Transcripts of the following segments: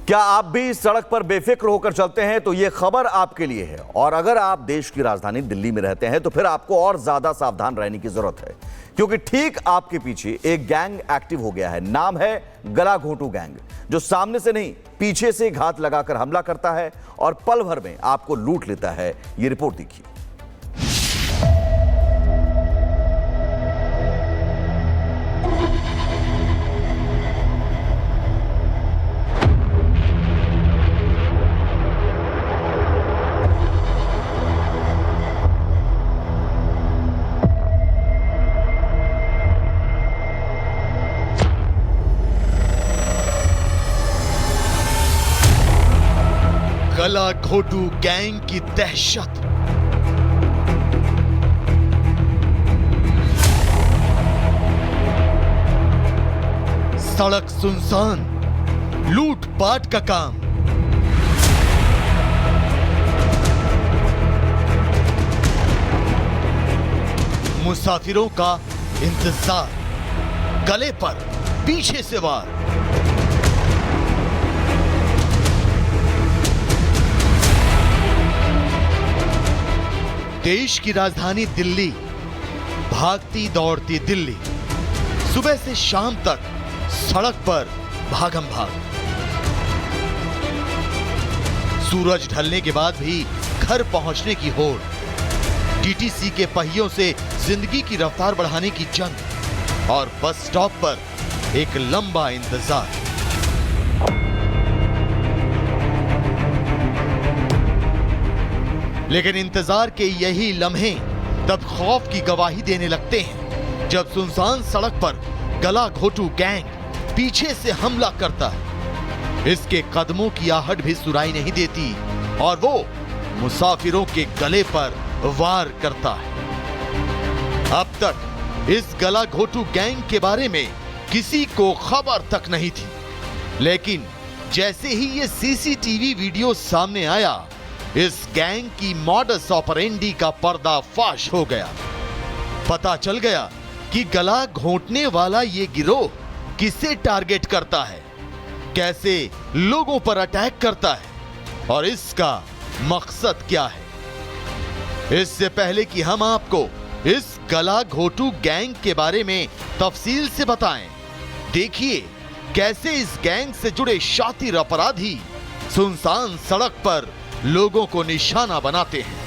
क्या आप भी सड़क पर बेफिक्र होकर चलते हैं तो यह खबर आपके लिए है। और अगर आप देश की राजधानी दिल्ली में रहते हैं तो फिर आपको और ज्यादा सावधान रहने की जरूरत है, क्योंकि ठीक आपके पीछे एक गैंग एक्टिव हो गया है। नाम है गला घोंटू गैंग, जो सामने से नहीं पीछे से घात लगाकर हमला करता है और पल भर में आपको लूट लेता है। यह रिपोर्ट देखिए। गला घोंटू गैंग की दहशत। सड़क सुनसान, लूटपाट का काम। मुसाफिरों का इंतजार, गले पर पीछे से वार। देश की राजधानी दिल्ली, भागती दौड़ती दिल्ली, सुबह से शाम तक सड़क पर भागम भाग। सूरज ढलने के बाद भी घर पहुंचने की होड़, टीटीसी के पहियों से जिंदगी की रफ्तार बढ़ाने की जंग और बस स्टॉप पर एक लंबा इंतजार। लेकिन इंतजार के यही लम्हे तब खौफ की गवाही देने लगते हैं जब सुनसान सड़क पर गला घोंटू गैंग पीछे से हमला करता है। इसके कदमों की आहट भी सुनाई नहीं देती और वो मुसाफिरों के गले पर वार करता है। अब तक इस गला घोंटू गैंग के बारे में किसी को खबर तक नहीं थी, लेकिन जैसे ही ये सीसीटीवी वीडियो सामने आया, इस गैंग की मॉडस ऑपरेंडी का पर्दाफाश हो गया। पता चल गया कि गला घोंटने वाला ये गिरोह किसे टारगेट करता है, कैसे लोगों पर अटैक करता है और इसका मकसद क्या है। इससे पहले कि हम आपको इस गला घोंटू गैंग के बारे में तफसील से बताएं, देखिए कैसे इस गैंग से जुड़े शातिर अपराधी सुनसान सड़क पर लोगों को निशाना बनाते हैं।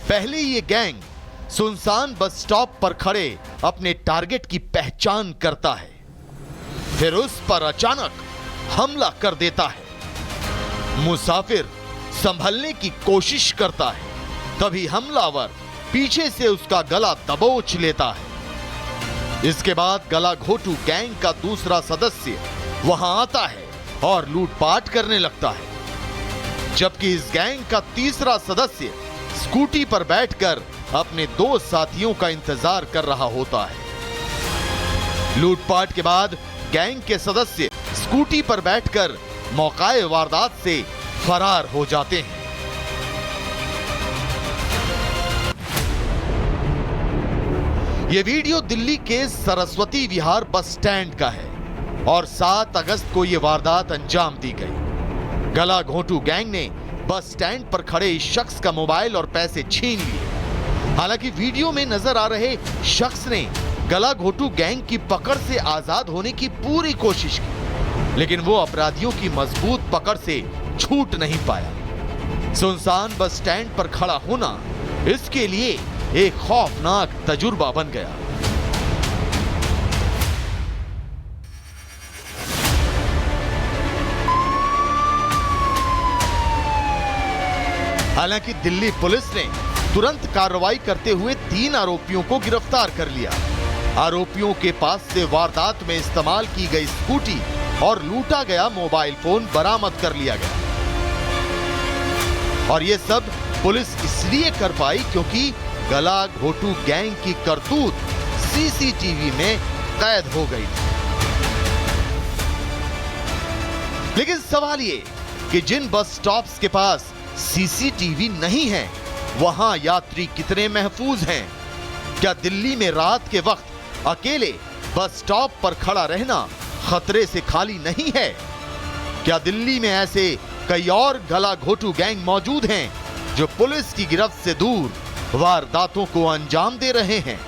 पहले ये गैंग सुनसान बस स्टॉप पर खड़े अपने टारगेट की पहचान करता है, फिर उस पर अचानक हमला कर देता है। मुसाफिर संभलने की कोशिश करता है, तभी हमलावर पीछे से उसका गला दबोच लेता है। इसके बाद गला घोंटू गैंग का दूसरा सदस्य वहां आता है और लूटपाट करने लगता है, जबकि इस गैंग का तीसरा सदस्य स्कूटी पर बैठकर अपने दो साथियों का इंतजार कर रहा होता है। लूटपाट के बाद गैंग के सदस्य स्कूटी पर बैठकर मौकाए वारदात से फरार हो जाते हैं। यह वीडियो दिल्ली के सरस्वती विहार बस स्टैंड का है और 7 अगस्त को यह वारदात अंजाम दी गई। गला घोंटू गैंग ने बस स्टैंड पर खड़े इस शख्स का मोबाइल और पैसे छीन लिए। हालांकि वीडियो में नजर आ रहे शख्स ने गला घोंटू गैंग की पकड़ से आजाद होने की पूरी कोशिश की, लेकिन वो अपराधियों की मजबूत पकड़ से छूट नहीं पाया। सुनसान बस स्टैंड पर खड़ा होना इसके लिए एक खौफनाक तजुर्बा बन गया। हालांकि दिल्ली पुलिस ने तुरंत कार्रवाई करते हुए 3 आरोपियों को गिरफ्तार कर लिया। आरोपियों के पास से वारदात में इस्तेमाल की गई स्कूटी और लूटा गया मोबाइल फोन बरामद कर लिया गया। और यह सब पुलिस इसलिए कर पाई क्योंकि गला घोंटू गैंग की करतूत सीसीटीवी में कैद हो गई थी। लेकिन सवाल ये कि जिन बस स्टॉप्स के पास सीसीटीवी नहीं है, वहां यात्री कितने महफूज हैं? क्या दिल्ली में रात के वक्त अकेले बस स्टॉप पर खड़ा रहना खतरे से खाली नहीं है? क्या दिल्ली में ऐसे कई और गला घोटू गैंग मौजूद हैं जो पुलिस की गिरफ्त से दूर वारदातों को अंजाम दे रहे हैं?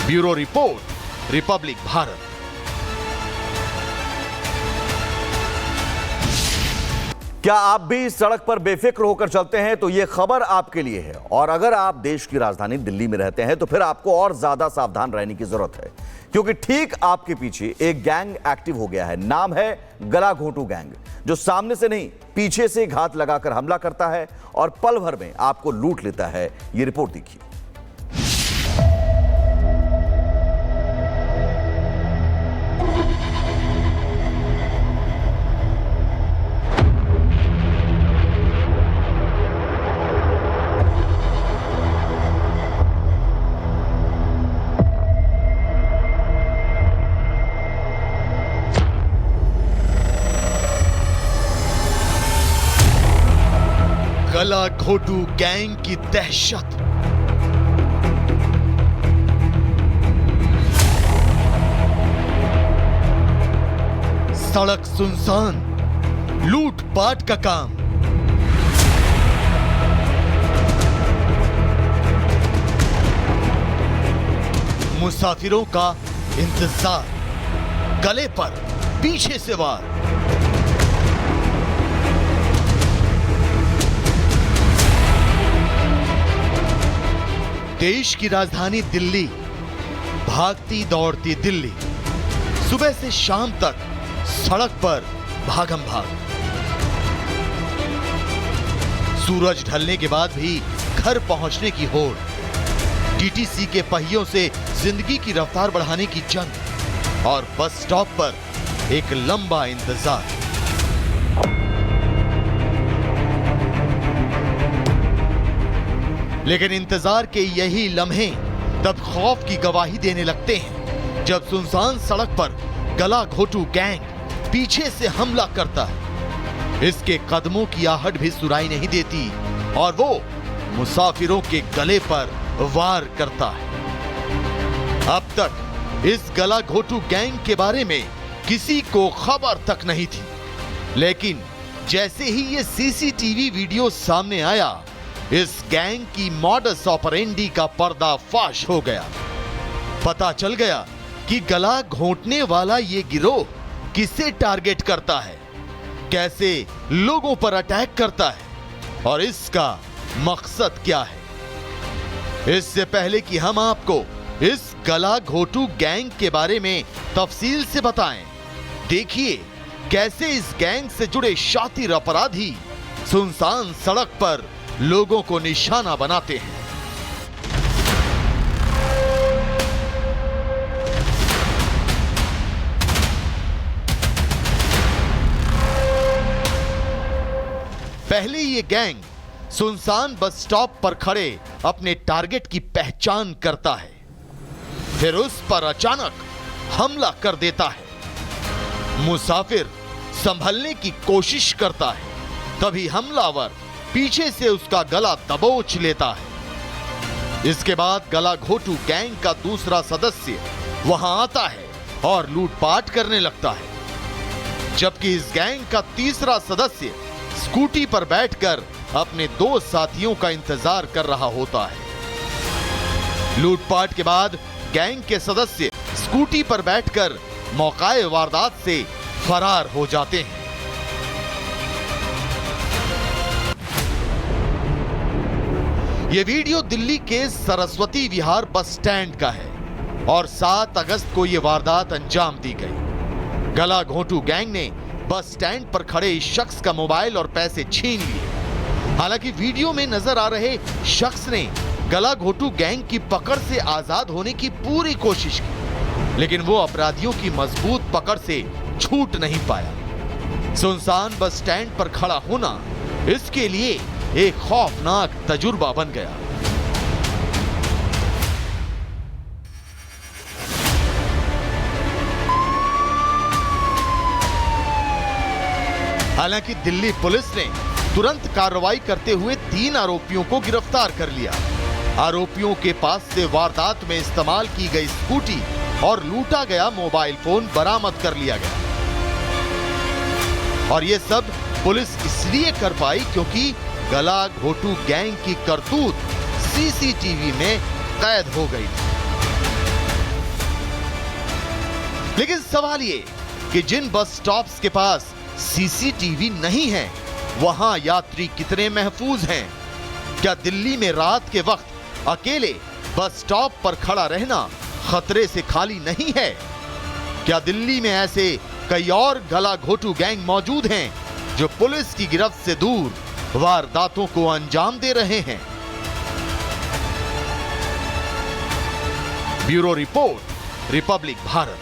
Bureau report, Republic Bharat. क्या आप भी सड़क पर बेफिक्र होकर चलते हैं तो यह खबर आपके लिए है। और अगर आप देश की राजधानी दिल्ली में रहते हैं तो फिर आपको और ज्यादा सावधान रहने की जरूरत है, क्योंकि ठीक आपके पीछे एक गैंग एक्टिव हो गया है। नाम है गला घोटू गैंग, जो सामने से नहीं पीछे से घात लगाकर हमला करता है और पल भर में आपको लूट लेता है। यह रिपोर्ट देखिए। गला घोटू गैंग की दहशत। सड़क सुनसान, लूटपाट का काम। मुसाफिरों का इंतजार, गले पर पीछे से वार। देश की राजधानी दिल्ली, भागती दौड़ती दिल्ली, सुबह से शाम तक सड़क पर भागम भाग। सूरज ढलने के बाद भी घर पहुंचने की होड़, टीटीसी के पहियों से जिंदगी की रफ्तार बढ़ाने की जंग और बस स्टॉप पर एक लंबा इंतजार। लेकिन इंतजार के यही लम्हे तब खौफ की गवाही देने लगते हैं जब सुनसान सड़क पर गला घोटू गैंग पीछे से हमला करता है। इसके कदमों की आहट भी सुनाई नहीं देती और वो मुसाफिरों के गले पर वार करता है। अब तक इस गला घोटू गैंग के बारे में किसी को खबर तक नहीं थी, लेकिन जैसे ही ये सीसीटीवी वीडियो सामने आया, इस गैंग की मॉडस ऑपरेंडी का पर्दाफाश हो गया। पता चल गया कि गला घोंटने वाला ये गिरोह किसे टारगेट करता है, कैसे लोगों पर अटैक करता है और इसका मकसद क्या है। इससे पहले कि हम आपको इस गला घोटू गैंग के बारे में तफसील से बताएं, देखिए कैसे इस गैंग से जुड़े शातिर अपराधी सुनसान सड़क पर लोगों को निशाना बनाते हैं। पहले ये गैंग सुनसान बस स्टॉप पर खड़े अपने टारगेट की पहचान करता है, फिर उस पर अचानक हमला कर देता है। मुसाफिर संभलने की कोशिश करता है, तभी हमलावर पीछे से उसका गला दबोच लेता है। इसके बाद गला घोटू गैंग का दूसरा सदस्य वहां आता है और लूटपाट करने लगता है, जबकि इस गैंग का तीसरा सदस्य स्कूटी पर बैठकर अपने दो साथियों का इंतजार कर रहा होता है। लूटपाट के बाद गैंग के सदस्य स्कूटी पर बैठकर मौकाए वारदात से फरार हो जाते हैं। यह वीडियो दिल्ली के सरस्वती विहार बस स्टैंड का है और 7 अगस्त को यह वारदात अंजाम दी गई। गला घोटू गैंग ने बस स्टैंड पर खड़े इस शख्स का मोबाइल और पैसे छीन लिए। हालांकि वीडियो में नजर आ रहे शख्स ने गला घोटू गैंग की पकड़ से आजाद होने की पूरी कोशिश की, लेकिन वो अपराधियों की मजबूत पकड़ से छूट नहीं पाया। सुनसान बस स्टैंड पर खड़ा होना इसके लिए एक खौफनाक तजुर्बा बन गया। हालांकि दिल्ली पुलिस ने तुरंत कार्रवाई करते हुए 3 आरोपियों को गिरफ्तार कर लिया। आरोपियों के पास से वारदात में इस्तेमाल की गई स्कूटी और लूटा गया मोबाइल फोन बरामद कर लिया गया। और यह सब पुलिस इसलिए कर पाई क्योंकि गला घोटू गैंग की करतूत सीसीटीवी में कैद हो गई थी। लेकिन सवाल ये कि जिन बस स्टॉप्स के पास सीसीटीवी नहीं है, वहां यात्री कितने महफूज हैं? क्या दिल्ली में रात के वक्त अकेले बस स्टॉप पर खड़ा रहना खतरे से खाली नहीं है? क्या दिल्ली में ऐसे कई और गला घोटू गैंग मौजूद हैं जो पुलिस की गिरफ्त से दूर वारदातों को अंजाम दे रहे हैं? Bureau report, Republic Bharat.